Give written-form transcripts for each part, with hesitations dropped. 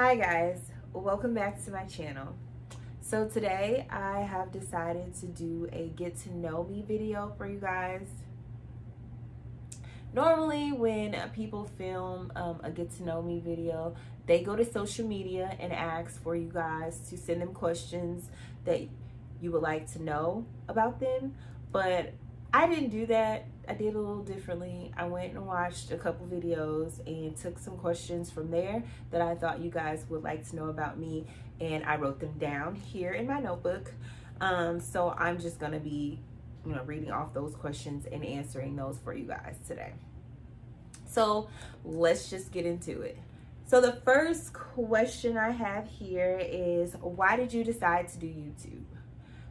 Hi guys, welcome back to my channel. So today I have decided to do a get to know me video for you guys. Normally when people film a get to know me video, they go to social media and ask for you guys to send them questions that you would like to know about them, but I didn't do that. I did a little differently. I went and watched a couple videos and took some questions from there that I thought you guys would like to know about me, and I wrote them down here in my notebook. So I'm just gonna be reading off those questions and answering those for you guys today. So let's just get into it. So the first question I have here is, why did you decide to do YouTube?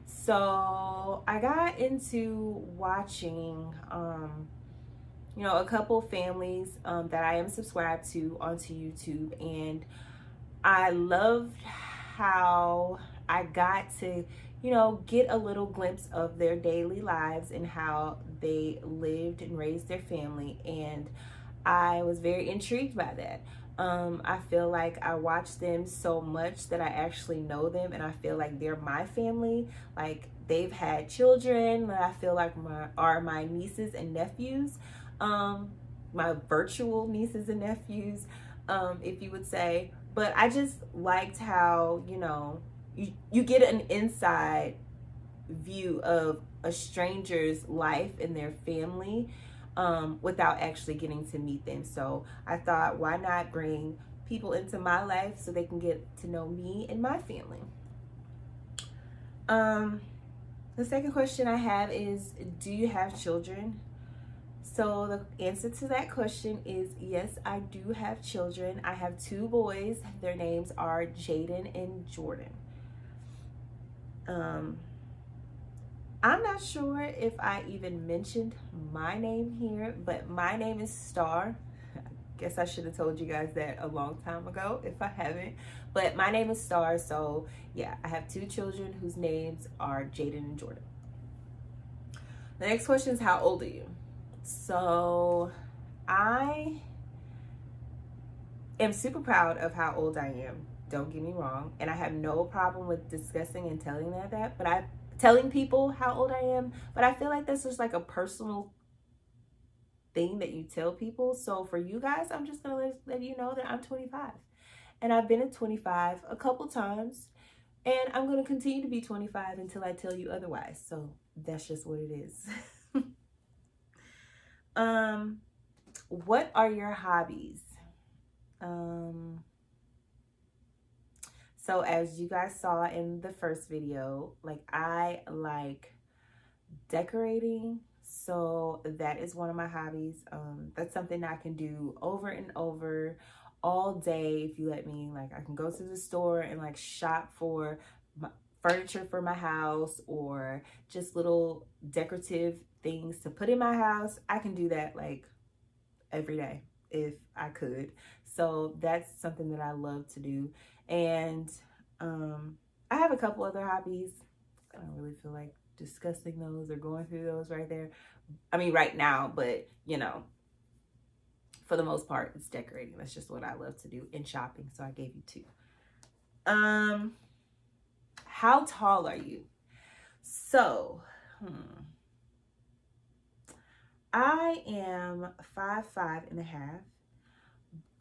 So I got into watching, a couple families that I am subscribed to onto YouTube, and I loved how I got to, get a little glimpse of their daily lives and how they lived and raised their family, and I was very intrigued by that. I feel like I watch them so much that I actually know them, and I feel like they're my family. Like they've had children that I feel like are my nieces and nephews, my virtual nieces and nephews, if you would say. But I just liked how you get an inside view of a stranger's life and their family, without actually getting to meet them. So I thought, why not bring people into my life so they can get to know me and my family? The second question I have is, do you have children? So the answer to that question is yes, I do have children. I have two boys. Their names are Jaden and Jordan. I'm not sure if I even mentioned my name here, but my name is Star. I guess I should have told you guys that a long time ago if I haven't. But my name is Star, so yeah, I have two children whose names are Jaden and Jordan. The next question is, how old are you? So I am super proud of how old I am. Don't get me wrong. And I have no problem with discussing and telling that, but telling people how old I am, but I feel like this is like a personal thing that you tell people. So for you guys, I'm just gonna let you know that I'm 25, and I've been at 25 a couple times, and I'm gonna continue to be 25 until I tell you otherwise. So that's just what it is. What are your hobbies? So as you guys saw in the first video, like I like decorating, so that is one of my hobbies. That's something I can do over and over all day if you let me. Like I can go to the store and like shop for furniture for my house, or just little decorative things to put in my house. I can do that like every day if I could. So that's something that I love to do. And I have a couple other hobbies. I don't really feel like discussing those or going through those right now, but for the most part it's decorating. That's just what I love to do, and shopping. So I gave you two. How tall are you? So I am 5'5.5",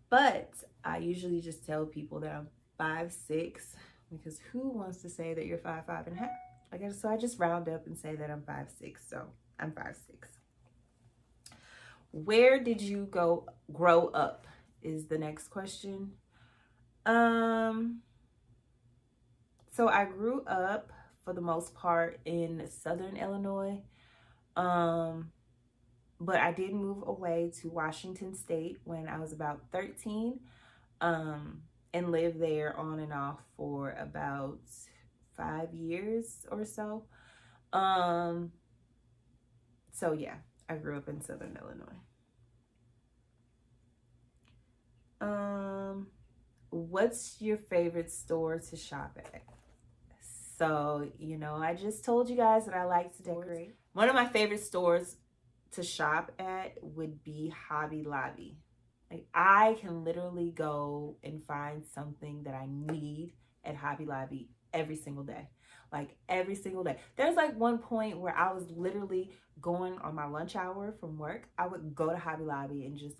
but I usually just tell people that I'm 5'6", because who wants to say that you're 5'5.5"? I guess so. I just round up and say that I'm 5'6", so I'm 5'6". Where did you grow up is the next question. So I grew up for the most part in Southern Illinois. But I did move away to Washington State when I was about 13, and lived there on and off for about 5 years or so. So yeah, I grew up in Southern Illinois. What's your favorite store to shop at? So, I just told you guys that I like to decorate. One of my favorite stores to shop at would be Hobby Lobby. Like, I can literally go and find something that I need at Hobby Lobby every single day. Like, every single day. There's like one point where I was literally going on my lunch hour from work. I would go to Hobby Lobby and just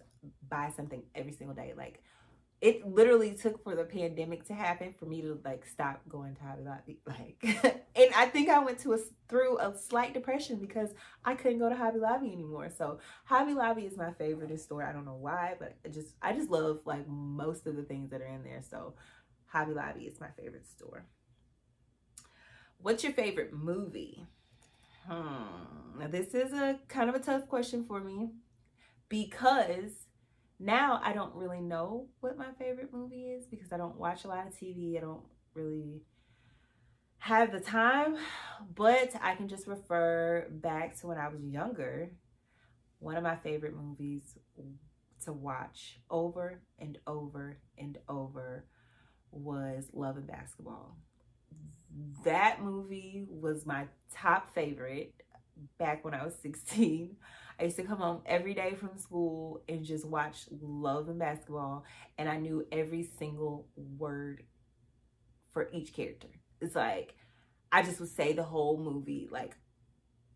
buy something every single day. Like, it literally took for the pandemic to happen for me to like stop going to Hobby Lobby. Like, and I think I went through a slight depression because I couldn't go to Hobby Lobby anymore. So Hobby Lobby is my favorite store. I don't know why, but I just love like most of the things that are in there. So Hobby Lobby is my favorite store. What's your favorite movie? Now this is a kind of a tough question for me because now I don't really know what my favorite movie is because I don't watch a lot of TV. I don't really have the time, but I can just refer back to when I was younger. One of my favorite movies to watch over and over and over was Love and Basketball. That movie was my top favorite back when I was 16. I used to come home every day from school and just watch Love and Basketball, and I knew every single word for each character. It's like I just would say the whole movie, like,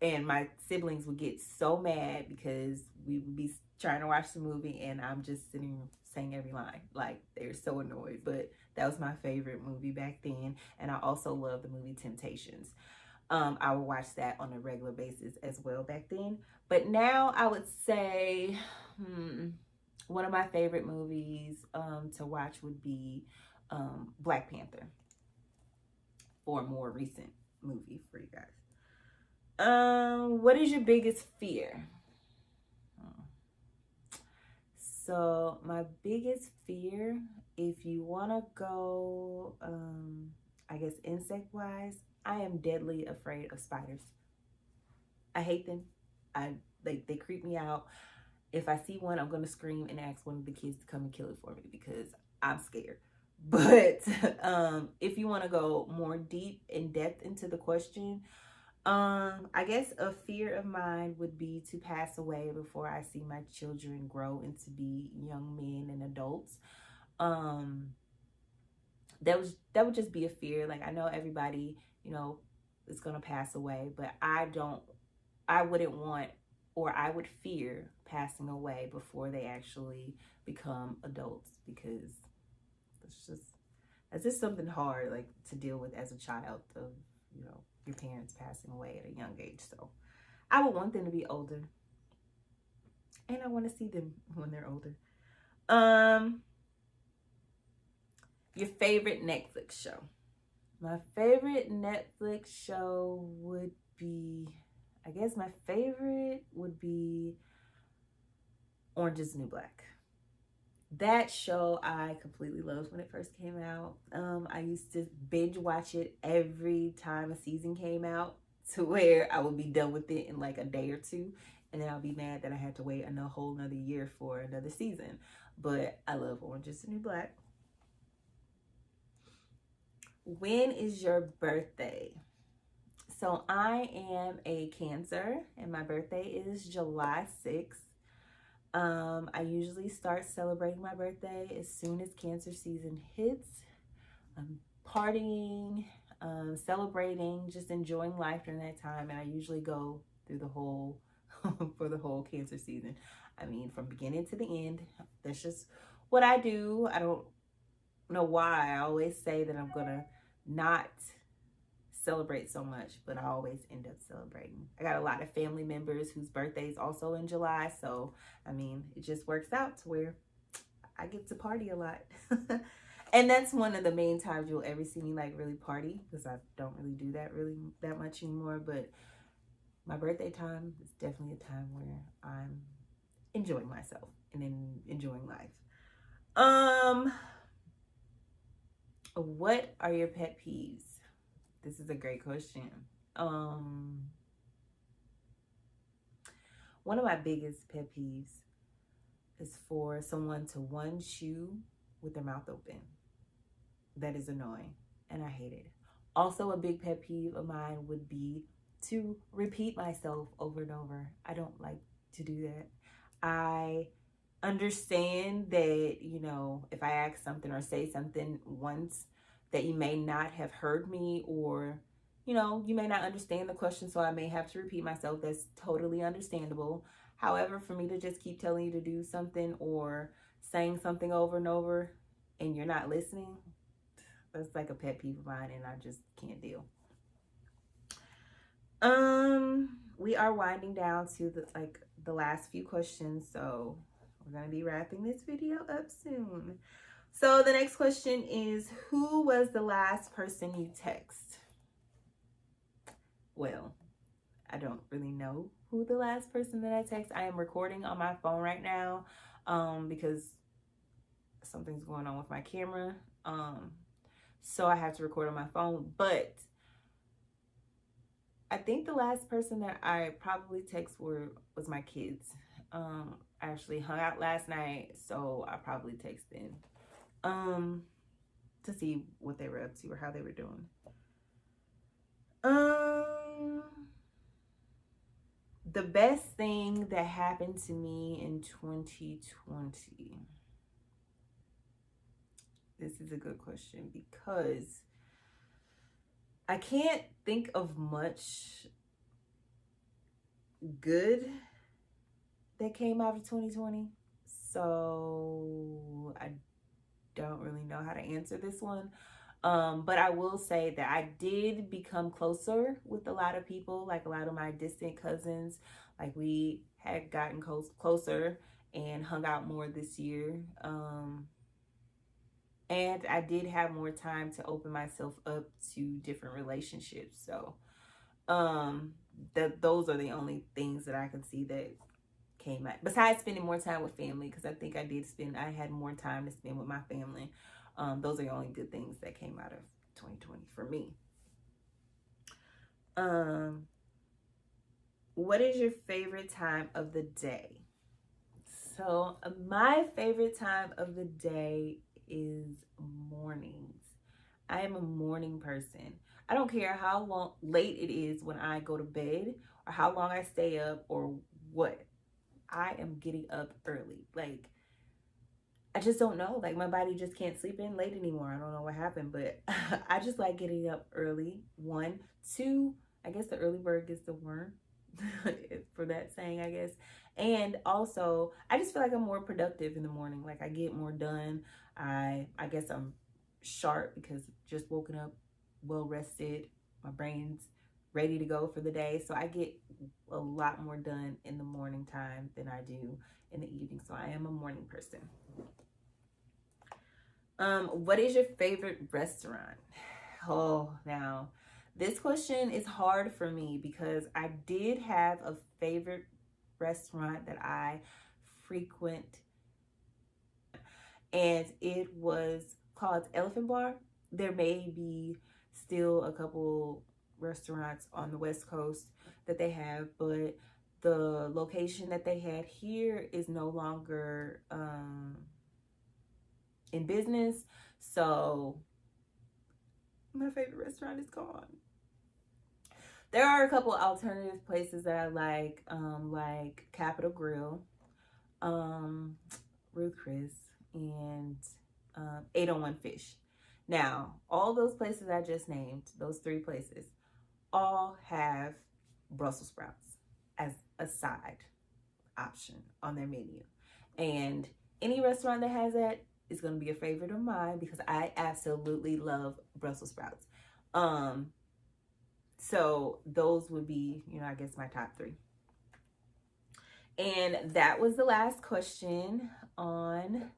and my siblings would get so mad because we would be trying to watch the movie and I'm just sitting saying every line. Like, they're so annoyed. But that was my favorite movie back then. And I also love the movie Temptations. I would watch that on a regular basis as well back then. But now I would say one of my favorite movies to watch would be Black Panther, for a more recent movie for you guys. What is your biggest fear? So my biggest fear, if you want to go, I guess insect wise, I am deadly afraid of spiders. I hate them. They creep me out. If I see one, I'm gonna scream and ask one of the kids to come and kill it for me because I'm scared. But if you want to go more deep in depth into the question, I guess a fear of mine would be to pass away before I see my children grow into be young men and adults. Um, that would just be a fear. Like, I know everybody, is gonna pass away, but I wouldn't want, or I would fear passing away before they actually become adults because that's just something hard, like, to deal with as a child of, your parents passing away at a young age. So I would want them to be older, and I want to see them when they're older. Your favorite Netflix show? My favorite Netflix show would be, I guess my favorite would be Orange is the New Black. That show I completely loved when it first came out. I used to binge watch it every time a season came out to where I would be done with it in like a day or two. And then I'll be mad that I had to wait a whole another year for another season. But I love Orange is the New Black. When is your birthday? So I am a Cancer and my birthday is July 6th. I usually start celebrating my birthday as soon as Cancer season hits. I'm partying, celebrating, just enjoying life during that time. And I usually go through the whole, for the whole Cancer season. I mean, from beginning to the end. That's just what I do. I don't know why. I always say that I'm gonna not celebrate so much, but I always end up celebrating. I got a lot of family members whose birthdays also in July, so I mean, it just works out to where I get to party a lot. And that's one of the main times you'll ever see me like really party, because I don't really do that much anymore. But my birthday time is definitely a time where I'm enjoying myself and enjoying life. What are your pet peeves? This is a great question. One of my biggest pet peeves is for someone to chew with their mouth open. That is annoying, and I hate it. Also, a big pet peeve of mine would be to repeat myself over and over. I don't like to do that. I understand that, you know, if I ask something or say something once, that you may not have heard me, or, you know, you may not understand the question, so I may have to repeat myself. That's totally understandable. However, for me to just keep telling you to do something or saying something over and over and you're not listening, that's like a pet peeve of mine, and I just can't deal. We are winding down to the last few questions, so we're gonna be wrapping this video up soon. So the next question is, who was the last person you text? Well, I don't really know who the last person that I text. I am recording on my phone right now, because something's going on with my camera. So I have to record on my phone, but I think the last person that I probably was my kids. I actually hung out last night, so I probably text them to see what they were up to or how they were doing. The best thing that happened to me in 2020. This is a good question because I can't think of much good that came out of 2020. So I don't really know how to answer this one. But I will say that I did become closer with a lot of people, like a lot of my distant cousins. Like we had gotten closer and hung out more this year. And I did have more time to open myself up to different relationships. So those are the only things that I can see that came out, besides spending more time with family, because I think I had more time to spend with my family. Those are the only good things that came out of 2020 for me. What is your favorite time of the day? So my favorite time of the day is mornings. I am a morning person. I don't care how late it is when I go to bed, or how long I stay up, or what. I am getting up early. Like, I just don't know. Like, my body just can't sleep in late anymore. I don't know what happened, but I just like getting up early. One. Two, I guess the early bird gets the worm, for that saying, I guess. And also, I just feel like I'm more productive in the morning. Like, I get more done. I guess I'm sharp because just woken up, well rested. My brain's ready to go for the day. So I get a lot more done in the morning time than I do in the evening. So I am a morning person. What is your favorite restaurant? Oh, now this question is hard for me because I did have a favorite restaurant that I frequent, and it was called Elephant Bar. There may be still a couple restaurants on the West Coast that they have, but the location that they had here is no longer in business. So my favorite restaurant is gone. There are a couple alternative places that I like Capitol Grill, Ruth Chris, and 801 Fish. Now, all those places I just named, those three places, all have Brussels sprouts as a side option on their menu. And any restaurant that has that is going to be a favorite of mine because I absolutely love Brussels sprouts. So those would be, I guess my top three. And that was the last question on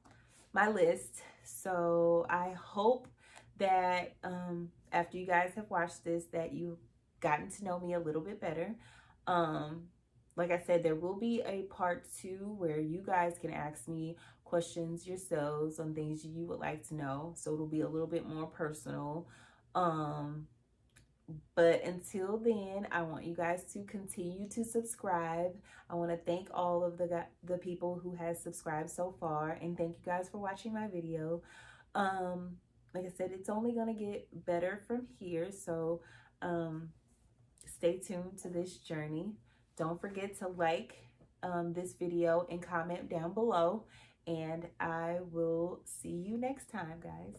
my list. So I hope that after you guys have watched this, that you've gotten to know me a little bit better. Like I said, there will be a part 2 where you guys can ask me questions yourselves on things you would like to know. So it'll be a little bit more personal. But until then, I want you guys to continue to subscribe. I want to thank all of the people who has subscribed so far, and thank you guys for watching my video. Like I said, it's only going to get better from here, so stay tuned to this journey. Don't forget to like, this video and comment down below. And I will see you next time, guys.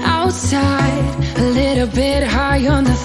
Outside, a little bit high on the